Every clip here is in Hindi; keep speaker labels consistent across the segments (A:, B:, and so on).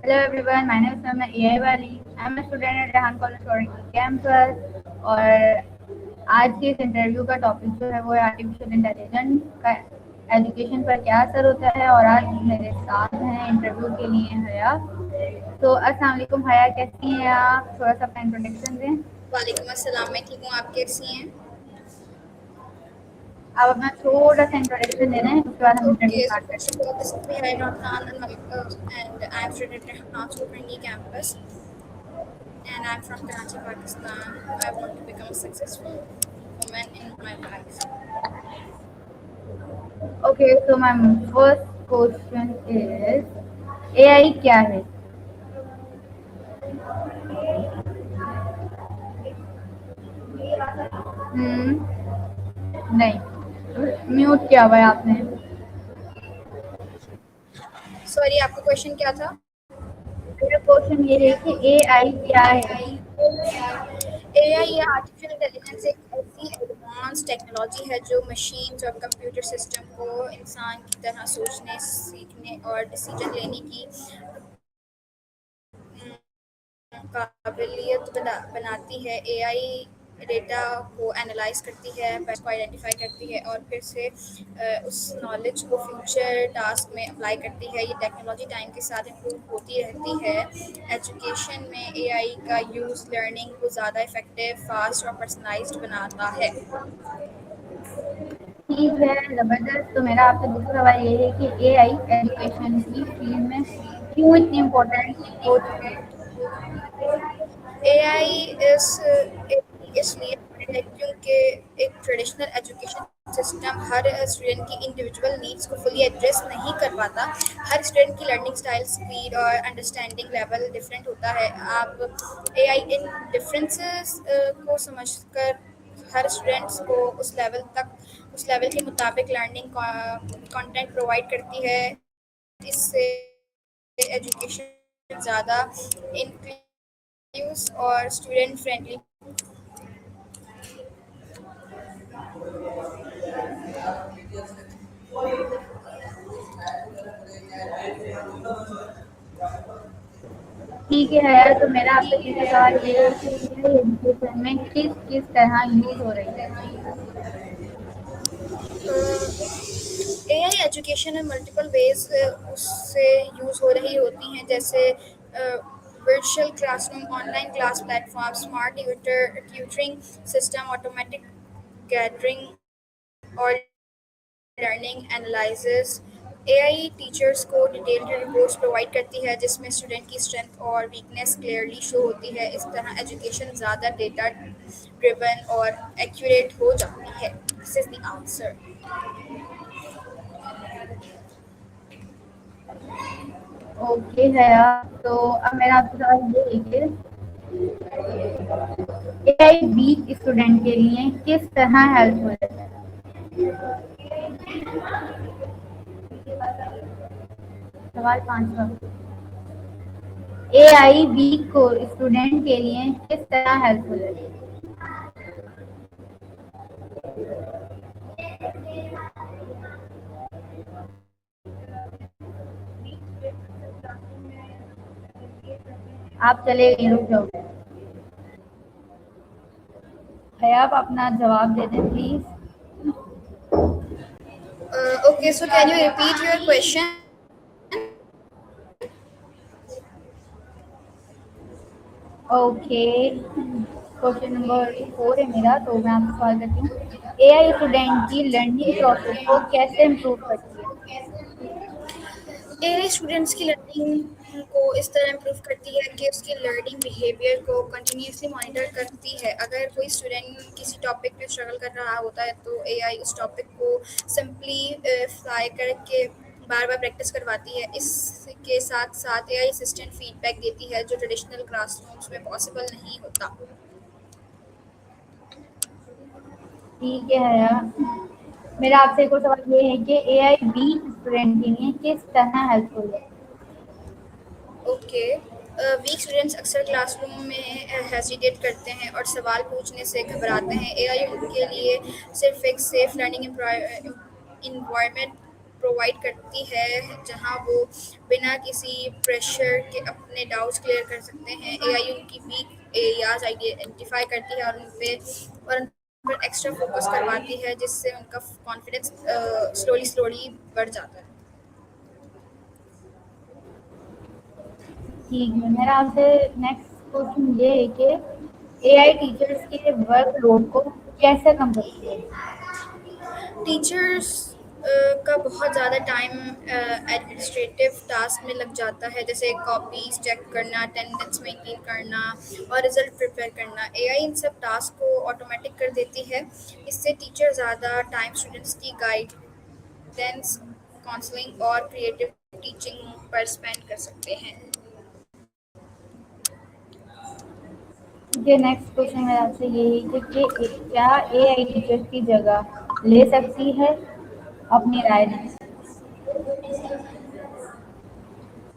A: Hello everyone, my name is Mama AI वाली. I'm a student at Rehan college Toronto campus. और आज के इस इंटरव्यू का टॉपिक जो है वो है आर्टिफिशियल इंटेलिजेंस का एजुकेशन पर क्या असर होता है. और आज मेरे साथ हैं इंटरव्यू के लिए हया. तो अस्सलाम वालेकुम हया, कैसी हैं आप? थोड़ा सा अपना इंट्रोडक्शन दें.
B: वालेकुम अस्सलाम। मैं ठीक हूँ, आप कैसी हैं?
A: आप अपना थोड़ा सा इंट्रोडक्शन दे दें, उसके बाद हम interview
B: Okay, so
A: start
B: first
A: करते
B: of
A: हैं.
B: all, this is Mihai Nothan, and I'm student at Nacho Training Campus, and I'm from Karachi, Pakistan. I want to become a successful woman in my life.
A: Okay, so my first question is AI क्या है? नहीं, म्यूट किया हुआ है आपने.
B: Sorry, आपका क्वेश्चन क्या था?
A: मेरा क्वेश्चन ये है कि एआई क्या है?
B: AI या आर्टिफिशियल इंटेलिजेंस एक ऐसी एडवांस टेक्नोलॉजी है जो मशीन्स और कंप्यूटर सिस्टम को इंसान की तरह सोचने, सीखने और डिसीजन लेने की काबिलियत बनाती है। एआई डेटा को एनालाइज करती है, पैटर्न को आइडेंटिफाई करती है और फिर से उस नॉलेज को फ्यूचर टास्क में अप्लाई करती है। ये टेक्नोलॉजी टाइम के साथ इम्प्रूव होती रहती है। एजुकेशन में एआई का यूज़ लर्निंग को ज़्यादा इफेक्टिव, फास्ट और पर्सनलाइज्ड बनाता है।
A: ठीक है, जबरदस्त. तो मेरा आपसे दूसरा सवाल ये है कि एआई एजुकेशन की फील्ड में क्यों इतनी इम्पोर्टेंट हो चुकी है?
B: एआई इस इसलिए है क्योंकि एक ट्रेडिशनल एजुकेशन सिस्टम हर स्टूडेंट की इंडिविजुअल नीड्स को फुली एड्रेस नहीं कर पाता। हर स्टूडेंट की लर्निंग स्टाइल, स्पीड और अंडरस्टैंडिंग लेवल डिफरेंट होता है। आप एआई इन डिफरेंसेस को समझकर हर स्टूडेंट्स को उस लेवल के मुताबिक लर्निंग कंटेंट प्रोवाइड करती है। इससे एजुकेशन ज़्यादा इंक्लूसिव और स्टूडेंट फ्रेंडली।
A: ठीक है यार, तो मेरा आपसे तीसरा सवाल ये है कि एआई एजुकेशन में किस किस तरह यूज हो रही है?
B: एआई एजुकेशन में मल्टीपल वेज उससे यूज़ हो रही होती हैं, जैसे virtual classroom, online class platform, smart tutoring system, automatic gathering और लर्निंग एनालिसिस। एआई टीचर्स को डिटेल्ड रिपोर्ट्स प्रोवाइड करती है जिसमें स्टूडेंट की स्ट्रेंथ और वीकनेस क्लियरली शो होती है। इस तरह एजुकेशन ज़्यादा डेटा ड्रिवन और एक्यूरेट हो जाती है। This is the answer.
A: Okay है यार, तो अब मेरा आपसे सवाल ये है कि एआई वीक स्टूडेंट के लिए किस तरह हेल्पफुल है? सवाल पांचवा, एआई वीक को स्टूडेंट के लिए किस तरह हेल्पफुल है? आप चले गए, रुक जाओ. है, आप अपना जवाब दे दें please.
B: Okay, so can you repeat your question?
A: Okay, question number 4 है मेरा, तो मैं आपसे सवाल करती हूँ. एआई स्टूडेंट की लर्निंग प्रोसेस को कैसे इम्प्रूव करती है?
B: एआई स्टूडेंट्स की लर्निंग को इस तरह इम्प्रूव करती है कि उसके लर्निंग बिहेवियर को कंटिन्यूसली मॉनिटर करती है। अगर कोई स्टूडेंट किसी टॉपिक पे स्ट्रगल कर रहा होता है तो एआई उस टॉपिक को सिंपली फ्लाई करके बार बार प्रैक्टिस करवाती है। इसके साथ साथ एआई असिस्टेंट फीडबैक देती है जो ट्रेडिशनल क्लासरूम्स में पॉसिबल नहीं होता।
A: ठीक है यार, मेरा आपसे एक और सवाल ये है कि एआई वीक स्टूडेंट के लिए किस तरह हेल्पफुल है?
B: ओके, वीक स्टूडेंट्स अक्सर क्लासरूम में हेजिटेट करते हैं और सवाल पूछने से घबराते हैं। एआई उनके लिए सिर्फ एक सेफ लर्निंग इन्वायरमेंट प्रोवाइड करती है जहां वो बिना किसी प्रेशर के अपने डाउट्स क्लियर कर सकते हैं। एआई उनकी वीक एरियाज आइडेंटिफाई करती है और उन पर एक्स्ट्रा फोकस करवाती है, जिससे उनका कॉन्फिडेंस स्लोली स्लोली बढ़ जाता है।
A: ठीक है, मेरा आपसे नेक्स्ट क्वेश्चन ये है कि एआई टीचर्स के वर्कलोड को कैसे कम करती है?
B: टीचर्स का बहुत ज़्यादा टाइम एडमिनिस्ट्रेटिव टास्क में लग जाता है, जैसे कॉपीज चेक करना, अटेंडेंस मेंटेन करना और रिजल्ट प्रिपेयर करना। एआई इन सब टास्क को ऑटोमेटिक कर देती है। इससे टीचर ज़्यादा टाइम स्टूडेंट्स की गाइडेंस, काउंसलिंग और क्रिएटिव टीचिंग पर स्पेंड कर सकते हैं।
A: ठीक है, नेक्स्ट क्वेश्चन मेरा आपसे ये है कि क्या एआई टीचर्स की जगह ले सकती है? अपनी राय दें।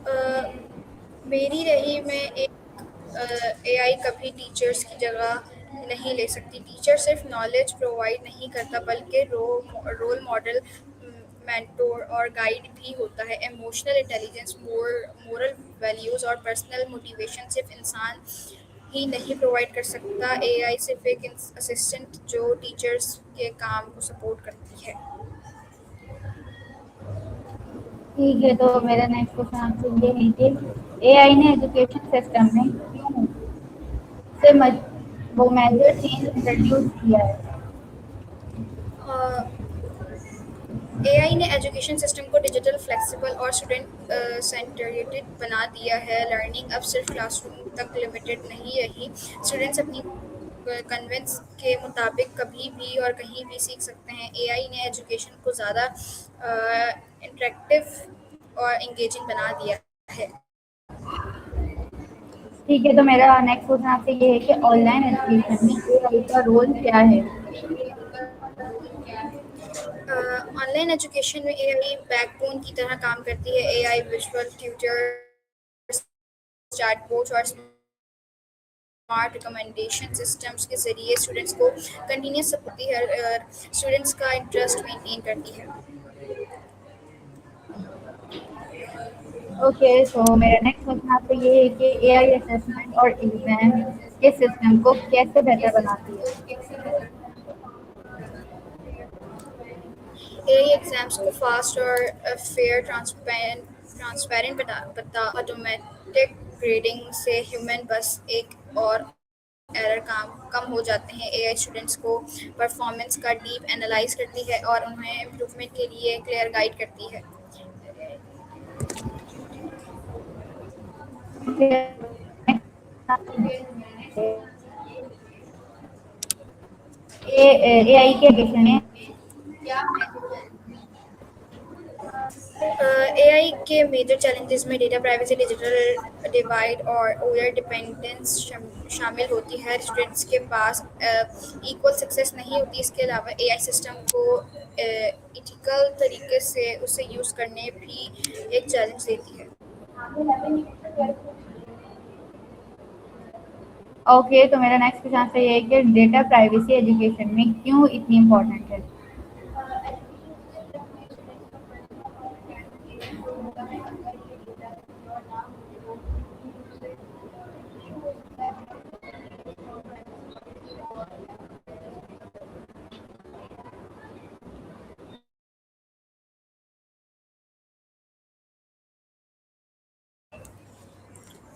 B: अ, मेरी रही में एक एआई कभी टीचर्स की जगह नहीं ले सकती। टीचर सिर्फ नॉलेज प्रोवाइड नहीं करता बल्कि रोल मॉडल, मेंटोर और गाइड भी होता है। इमोशनल इंटेलिजेंस, मोरल वैल्यूज़ और पर्सनल मोटिवेशन सिर्फ इंसान ही नहीं प्रोवाइड कर सकता। एआई सिर्फ एक असिस्टेंट जो टीचर्स के काम को सपोर्ट करती है।
A: ठीक है, तो मेरा नेक्स्ट क्वेश्चन आपसे ये है कि एआई ने एजुकेशन सिस्टम में क्यों से वो मेजर चेंज इंट्रोड्यूस किया है?
B: एआई ने एजुकेशन सिस्टम को डिजिटल, फ्लेक्सिबल और स्टूडेंट सेंटरेटेड बना दिया है। लर्निंग अब सिर्फ क्लासरूम तक लिमिटेड नहीं रही। स्टूडेंट्स अपनी कन्वेंस के मुताबिक कभी भी और कहीं भी सीख सकते हैं। एआई ने एजुकेशन को ज़्यादा इंटरेक्टिव और इंगेजिंग बना दिया है।
A: ठीक है, तो मेरा नेक्स्ट क्वेश्चन आपसे ये है कि ऑनलाइन एजुकेशन में एआई का रोल क्या है?
B: ऑनलाइन एजुकेशन में एआई बैकबोन की तरह काम करती है। एआई विजुअल ट्यूटर्स, चैटबॉट्स और स्मार्ट रिकमेंडेशन सिस्टम्स के ज़रिए स्टूडेंट्स को कंटिन्यूस सपोर्ट देती है और स्टूडेंट्स का इंटरेस्ट मेंटेन करती है।
A: ओके, सो मेरा नेक्स्ट क्वेश्चन आपसे ये है कि एआई असेसमेंट और एग्जाम के सिस्टम को कैसे बेहतर बनाती है?
B: एआई एग्जाम्स को फास्ट और फेयर, ट्रांसपेरेंट बता ऑटोमेटिक ग्रेडिंग से ह्यूमन बस एक और एरर कम हो जाते हैं। एआई स्टूडेंट्स को परफॉर्मेंस का डीप एनालाइज करती है और उन्हें इम्प्रूवमेंट के लिए क्लियर गाइड करती है।
A: एआई के एजुकेशन में
B: एआई के मेजर चैलेंजेस में डेटा प्राइवेसी, डिजिटल डिवाइड और ओवर डिपेंडेंस शामिल होती है। स्टूडेंट्स के पास इक्वल सक्सेस नहीं होती। इसके अलावा एआई सिस्टम को इथिकल तरीके से उसे यूज़ करने भी एक चैलेंज देती है।
A: ओके, तो मेरा नेक्स्ट क्वेश्चन आपसे ये है कि डेटा प्राइवेसी एजुकेशन में क्यों इतनी इम्पोर्टेंट है?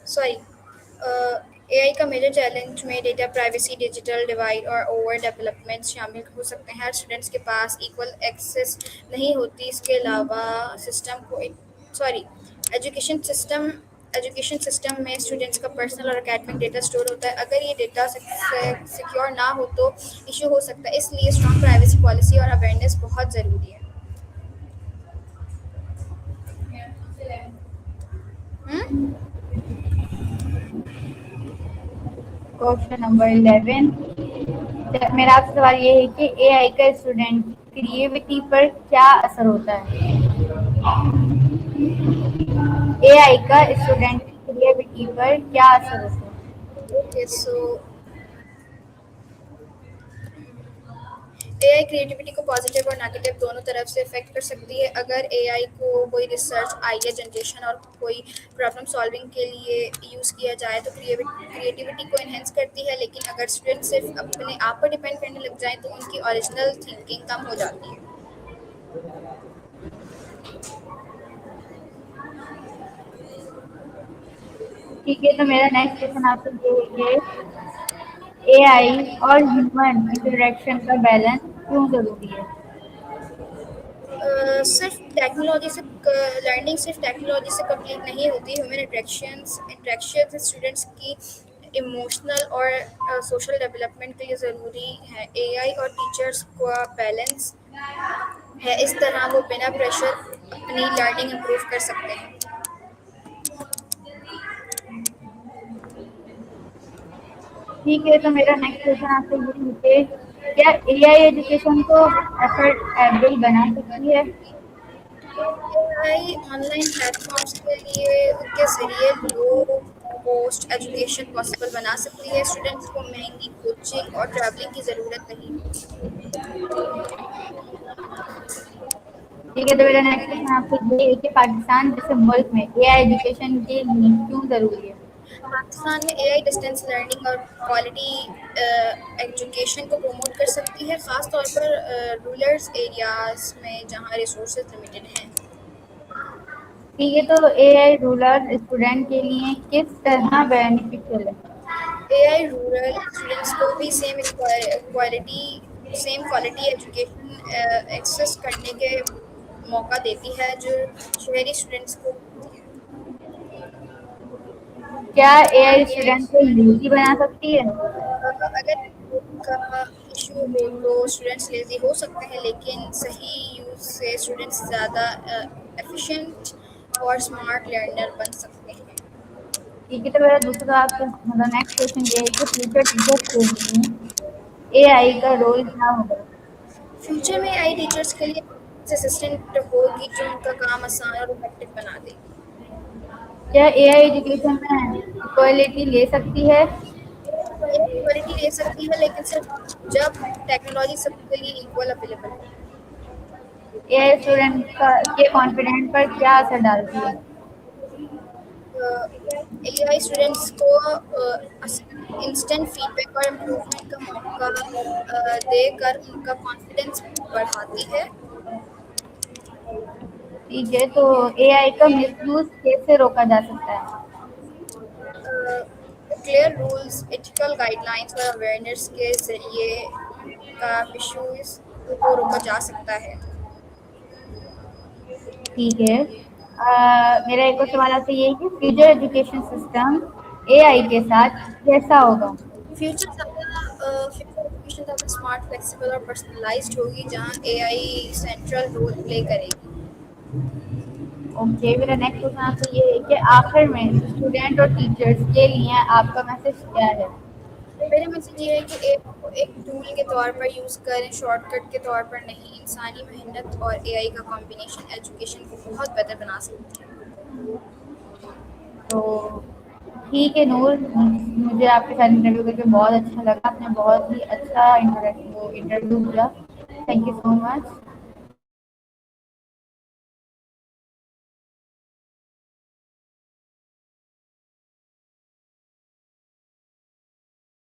B: सॉरी, एआई का मेजर चैलेंज में डेटा प्राइवेसी, डिजिटल डिवाइड और ओवर डेवलपमेंट शामिल हो सकते हैं। हर स्टूडेंट्स के पास इक्वल एक्सेस नहीं होती। इसके अलावा सिस्टम को सॉरी एजुकेशन सिस्टम में स्टूडेंट्स का पर्सनल और एकेडमिक डेटा स्टोर होता है। अगर ये डेटा सिक्योर ना हो तो इशू हो सकता है। इसलिए स्ट्रॉन्ग प्राइवेसी पॉलिसी और अवेयरनेस बहुत ज़रूरी है। हम्म?
A: क्वेश्चन नंबर 11, मेरा आपसे सवाल ये है कि एआई का स्टूडेंट क्रिएटिविटी पर क्या असर होता है? एआई का स्टूडेंट क्रिएटिविटी पर क्या असर होता है?
B: ओके, सो एआई क्रिएटिविटी को पॉजिटिव और नेगेटिव दोनों तरफ से इफेक्ट कर सकती है। अगर एआई को कोई रिसर्च, आइडिया जनरेशन और कोई प्रॉब्लम सॉल्विंग के लिए यूज़ किया जाए तो क्रिएटिविटी को इन्हेंस करती है, लेकिन अगर स्टूडेंट सिर्फ अपने आप पर डिपेंड करने लग जाए तो उनकी ओरिजिनल थिंकिंग कम हो जाती है।
A: ठीक है, तो मेरा नेक्स्ट क्वेश्चन आपसे ये है कि एआई और ह्यूमन इंटरेक्शन का बैलेंस क्यों जरूरी है?
B: सिर्फ टेक्नोलॉजी से लर्निंग सिर्फ टेक्नोलॉजी से कंप्लीट नहीं होती। ह्यूमन इंटरेक्शंस स्टूडेंट्स की इमोशनल और सोशल डेवलपमेंट के लिए ज़रूरी है। एआई और टीचर्स का बैलेंस है, इस तरह वो बिना प्रेशर अपनी लर्निंग इम्प्रूव कर सकते हैं।
A: ठीक है, तो मेरा नेक्स्ट क्वेश्चन आपसे ये है कि क्या एआई एजुकेशन को एफर्डेबल बना सकती है?
B: एआई ऑनलाइन प्लेटफॉर्म्स के जरिए लो कॉस्ट एजुकेशन पॉसिबल बना सकती है। स्टूडेंट्स को महंगी कोचिंग और ट्रैवलिंग की ज़रूरत नहीं होती।
A: ठीक है, तो मेरा नेक्स्ट क्वेश्चन आपसे ये है कि पाकिस्तान जैसे मुल्क में एआई एजुकेशन के लिए क्यों जरूरी है?
B: पाकिस्तान में एआई डिस्टेंस लर्निंग और क्वालिटी एजुकेशन को प्रमोट कर सकती है, ख़ास तौर पर रूरल एरियाज़ में जहाँ रिसोर्सेज लिमिटेड हैं।
A: ठीक है, तो एआई रूरल स्टूडेंट के लिए किस तरह बेनिफिशियल है?
B: एआई रूरल स्टूडेंट्स को भी सेम क्वालिटी एजुकेशन एक्सेस करने के मौका देती है जो शहरी स्टूडेंट्स को मिलती है।
A: क्या एआई स्टूडेंट को लेजी बना सकती है?
B: अगर का इशू हो तो स्टूडेंट्स लेजी हो सकते हैं, लेकिन सही यूज़ से स्टूडेंट्स ज़्यादा एफिशिएंट और स्मार्ट लर्नर बन सकते हैं।
A: ठीक है, तो मेरा दूसरा आपसे मतलब नेक्स्ट क्वेश्चन ये है कि फ्यूचर टीचर्स के लिए एआई का रोल क्या होगा?
B: फ्यूचर में एआई टीचर्स के लिए असिस्टेंट होगी जो उनका काम आसान और इफेक्टिव बना देगी।
A: क्या एआई एजुकेशन में इक्वालिटी ले सकती है?
B: ये क्वालिटी ले सकती है, लेकिन सिर्फ जब टेक्नोलॉजी सबके लिए इक्वल अवेलेबल हो।
A: एआई स्टूडेंट के कॉन्फिडेंस पर क्या असर डालती है?
B: एआई स्टूडेंट्स को इंस्टेंट फीडबैक और इम्प्रूवमेंट का मौका देकर उनका कॉन्फिडेंस बढ़ाती है।
A: ठीक है, तो एआई का मिसयूज कैसे रोका जा सकता है?
B: क्लियर रूल्स, एथिकल गाइडलाइंस और अवेयरनेस के जरिए का मिसयूज को रोका जा सकता है।
A: ठीक है, मेरा एक और सवाल आपसे ये है कि फ्यूचर एजुकेशन सिस्टम एआई के साथ कैसा होगा?
B: फ्यूचर एजुकेशन ज़्यादा स्मार्ट, फ्लेक्सिबल और पर्सनलाइज्ड होगी, जहाँ एआई सेंट्रल रोल प्ले करेगी।
A: ओके, मेरा नेक्स्ट क्वेश्चन आपसे ये है कि आखिर में स्टूडेंट और टीचर्स के लिए आपका मैसेज क्या है?
B: मेरा मैसेज ये है कि एआई को एक टूल के तौर पर यूज़ करें, शॉर्टकट के तौर पर नहीं। इंसानी मेहनत और एआई का कॉम्बिनेशन एजुकेशन को बहुत बेहतर बना सकती है।
A: तो ठीक है नूर, मुझे आपके साथ इंटरव्यू करके बहुत अच्छा लगा। आपने बहुत ही अच्छा इंटरव्यू दिया। Thank you so much.